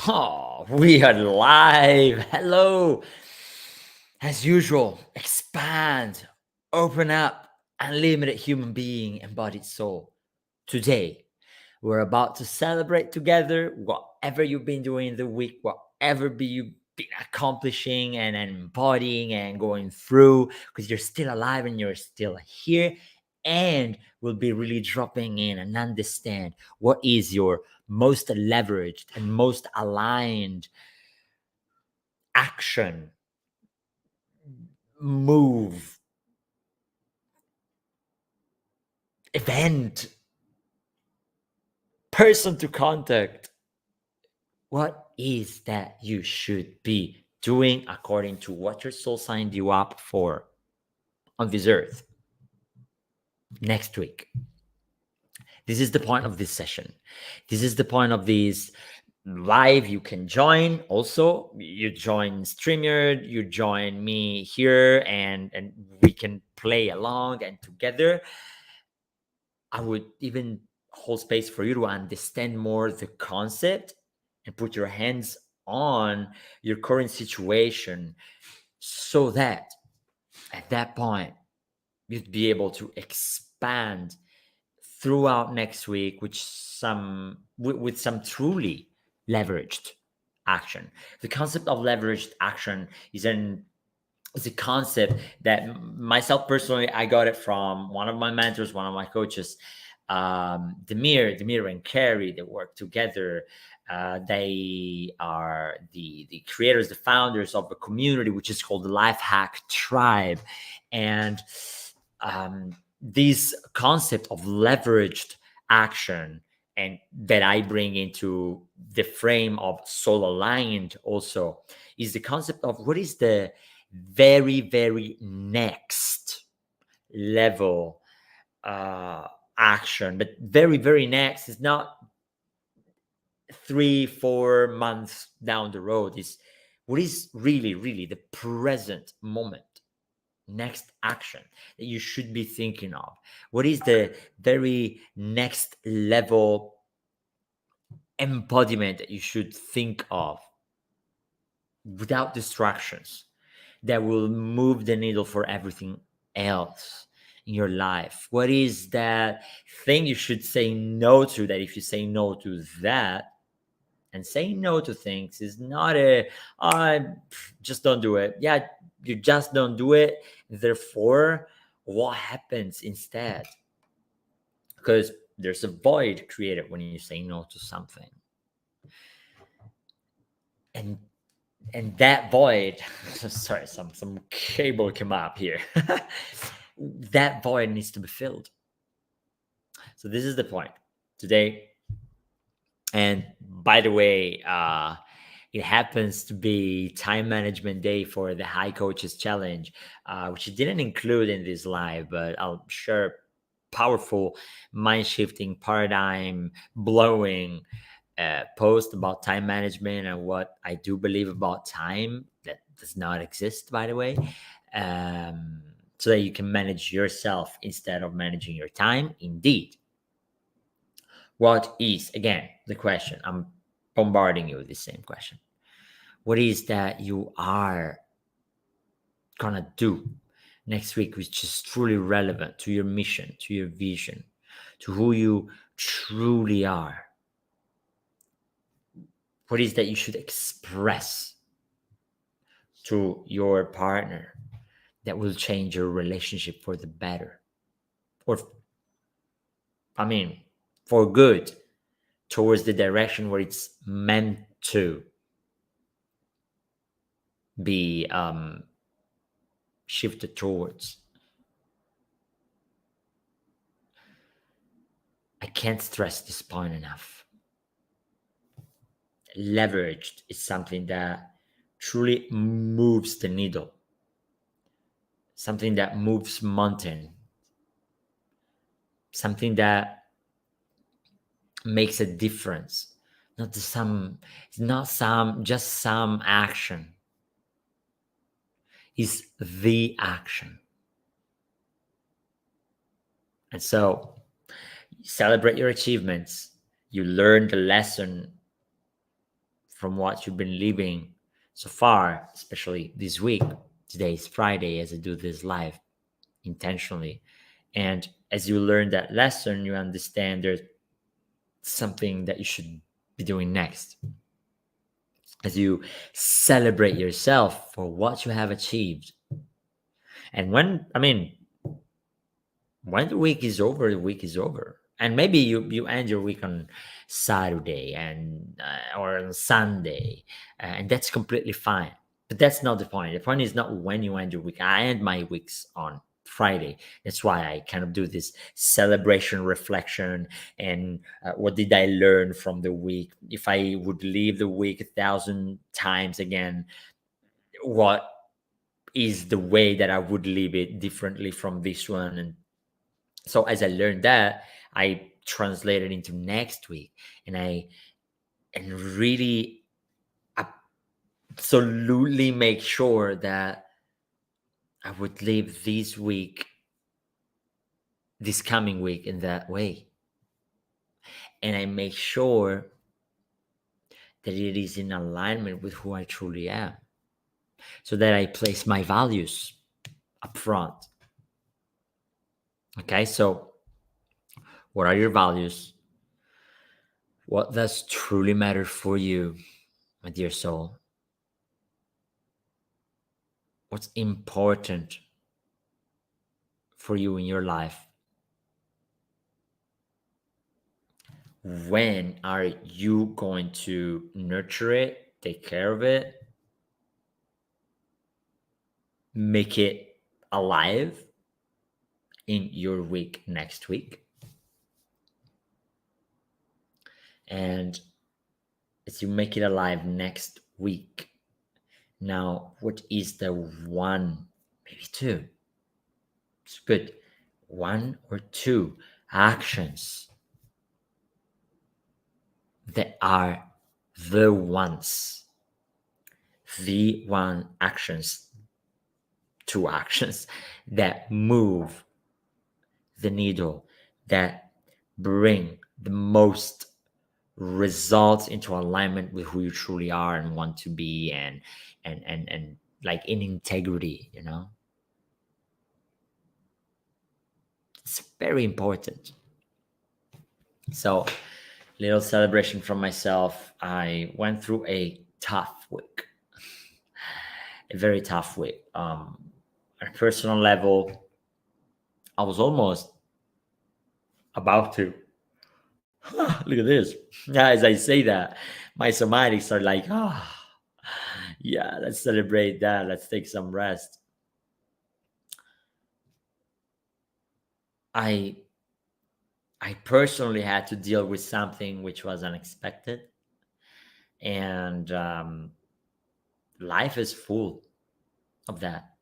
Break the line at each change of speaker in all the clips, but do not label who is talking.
Oh, we are live. Hello. As usual, expand, open up, unlimited human being, embodied soul. Today, we're about to celebrate together whatever you've been doing in the week, whatever you've been accomplishing and embodying and going through, because you're still alive and you're still here. And we'll be really dropping in and understand what is your most leveraged and most aligned action, move, event, person to contact. What is that you should be doing according to what your soul signed you up for on this earth next week? This is the point of this session. This is the point of this live. You can join also. You join StreamYard, you join me here, and we can play along and together. I would even hold space for you to understand more the concept and put your hands on your current situation so that at that point you'd be able to expand throughout next week with some truly leveraged action. The concept of leveraged action is a concept that myself personally, I got it from one of my mentors, one of my coaches, Demir and Carrie. They work together. They are the creators, the founders of a community which is called the Life Hack Tribe, and this concept of leveraged action and that I bring into the frame of soul aligned also is the concept of what is the very, very next level action. But very, very next is not 3-4 months down the road. Is what is really, really the present moment. Next action that you should be thinking of. What is the very next level embodiment that you should think of without distractions that will move the needle for everything else in your life? What is that thing you should say no to, that if you say no to that, and saying no to things is not I just don't do it. Yeah, you just don't do it. Therefore, what happens instead? Because there's a void created when you say no to something. And that void, sorry, some cable came up here. That void needs to be filled. So this is the point today. And by the way, it happens to be time management day for the High Coaches Challenge, which I didn't include in this live, but I'll share powerful, mind shifting, paradigm blowing post about time management and what I do believe about time that does not exist, by the way, so that you can manage yourself instead of managing your time. Indeed. What is, again, the question? I'm bombarding you with the same question. What is that you are gonna do next week which is truly relevant to your mission, to your vision, to who you truly are? What is that you should express to your partner that will change your relationship for the better? Or, I mean, for good, towards the direction where it's meant to be shifted towards. I can't stress this point enough. Leveraged is something that truly moves the needle, something that moves mountain, something that makes a difference. Not just some action. Is the action. And so celebrate your achievements. You learn the lesson from what you've been living so far, especially this week. Today is Friday as I do this live intentionally. And as you learn that lesson, you understand there's something that you should be doing next. As you celebrate yourself for what you have achieved. And when the week is over, the week is over. And maybe you end your week on Saturday and or on Sunday, and that's completely fine. But that's not the point. The point is not when you end your week. I end my weeks on Friday. That's why I kind of do this celebration, reflection, and what did I learn from the week? If I would leave the week 1,000 times again, what is the way that I would leave it differently from this one? And so as I learned that, I translated into next week, and I and really absolutely make sure that I would live this coming week in that way. And I make sure that it is in alignment with who I truly am. So that I place my values up front. Okay, so what are your values? What does truly matter for you, my dear soul? What's important for you in your life? When are you going to nurture it, take care of it, make it alive in your week next week? And as you make it alive next week, now what is the one, maybe two? It's good. One or two actions that are the one actions, two actions that move the needle, that bring the most results into alignment with who you truly are and want to be, and like in integrity, it's very important. So, little celebration from myself. I went through a tough week, a very tough week. On a personal level, I was almost about to. Look at this. Yeah, as I say that, my somatics are like, yeah, let's celebrate that. Let's take some rest. I I personally had to deal with something which was unexpected, and life is full of that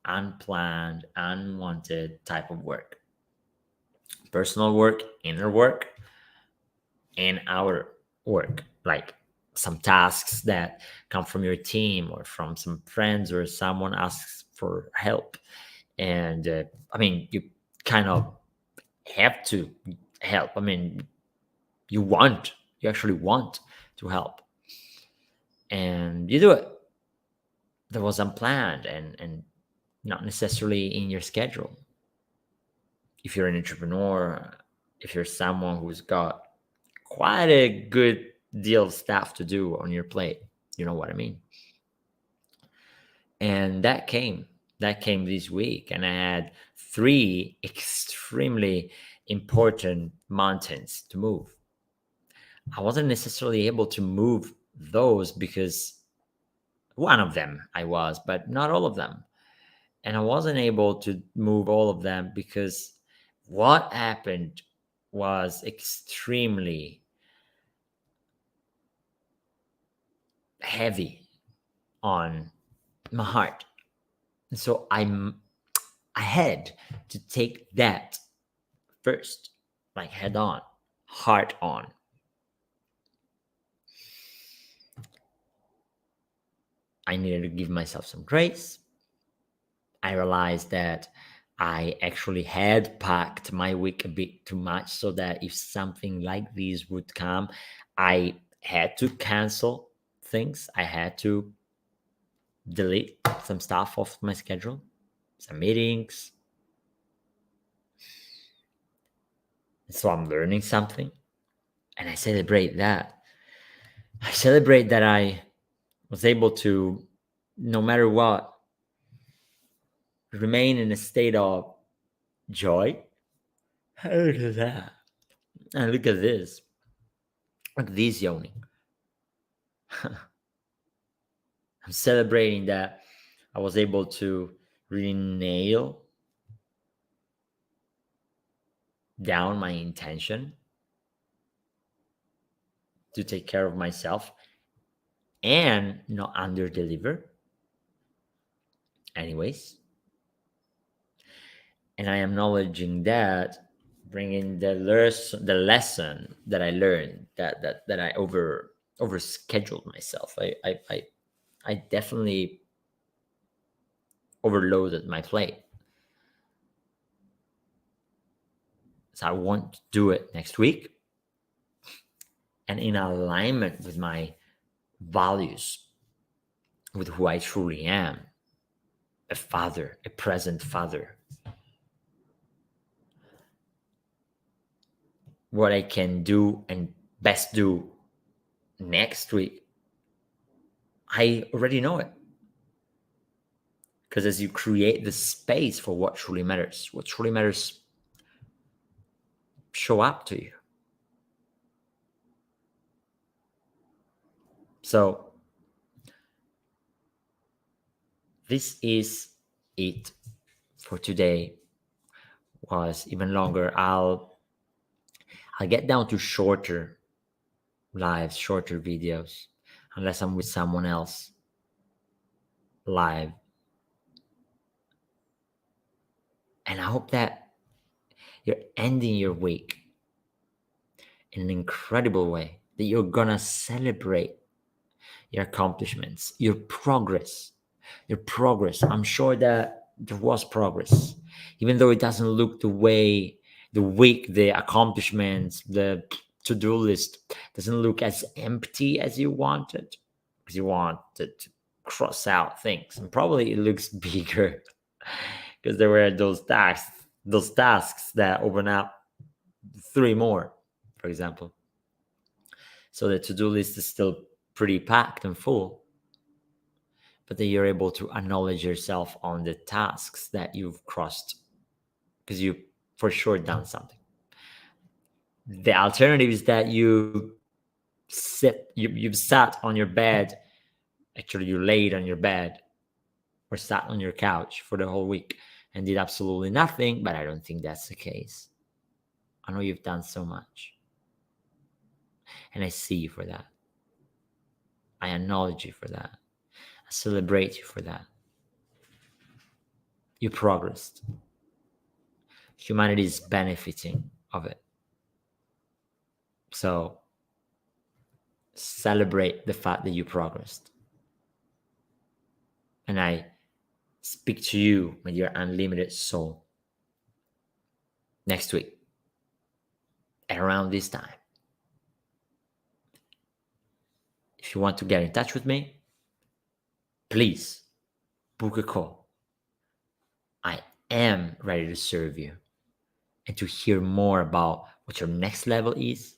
unplanned, unwanted type of work. Personal work, inner work, and our work, like some tasks that come from your team or from some friends or someone asks for help. And you kind of have to help. You actually want to help, and you do it. That was unplanned and not necessarily in your schedule. If you're an entrepreneur, if you're someone who's got quite a good deal of stuff to do on your plate, you know what I mean? And that came this week, and I had three extremely important mountains to move. I wasn't necessarily able to move those because one of them I was, but not all of them. And I wasn't able to move all of them because what happened was extremely heavy on my heart. And so I had to take that first, like head on, heart on. I needed to give myself some grace. I realized that I actually had packed my week a bit too much, so that if something like this would come, I had to cancel things. I had to delete some stuff off my schedule, some meetings. So I'm learning something, and I celebrate that. I celebrate that I was able to, no matter what, remain in a state of joy. Look at that. And look at this. Look at this yawning. I'm celebrating that I was able to really nail down my intention to take care of myself and not under deliver. Anyways, and I am acknowledging that, bringing the lesson that I learned, that I over scheduled myself. I definitely overloaded my plate. So I want to do it next week, and in alignment with my values, with who I truly am, a father, a present father. What I can do and best do next week, I already know it. Because as you create the space for what truly matters show up to you. So this is it for today. Was even longer. I'll get down to shorter lives, shorter videos, unless I'm with someone else live. And I hope that you're ending your week in an incredible way, that you're gonna celebrate your accomplishments, your progress. I'm sure that there was progress, even though it doesn't look the way the accomplishments, the to-do list doesn't look as empty as you wanted, because you wanted to cross out things, and probably it looks bigger because there were those tasks that open up 3 more, for example. So the to-do list is still pretty packed and full, but that you're able to acknowledge yourself on the tasks that you've crossed, because you for sure done something. The alternative is that you've sat on your bed, actually you laid on your bed or sat on your couch for the whole week and did absolutely nothing, but I don't think that's the case. I know you've done so much, and I see you for that. I acknowledge you for that. I celebrate you for that. You progressed. Humanity is benefiting of it. So celebrate the fact that you progressed. And I speak to you with your unlimited soul next week at around this time. If you want to get in touch with me, please book a call. I am ready to serve you. And to hear more about what your next level is,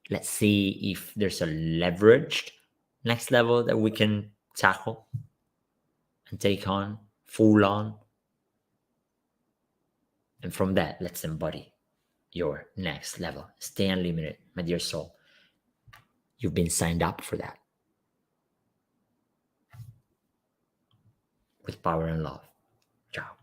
let's see if there's a leveraged next level that we can tackle and take on, full on. And from that, let's embody your next level. Stay unlimited, my dear soul. You've been signed up for that. With power and love. Ciao.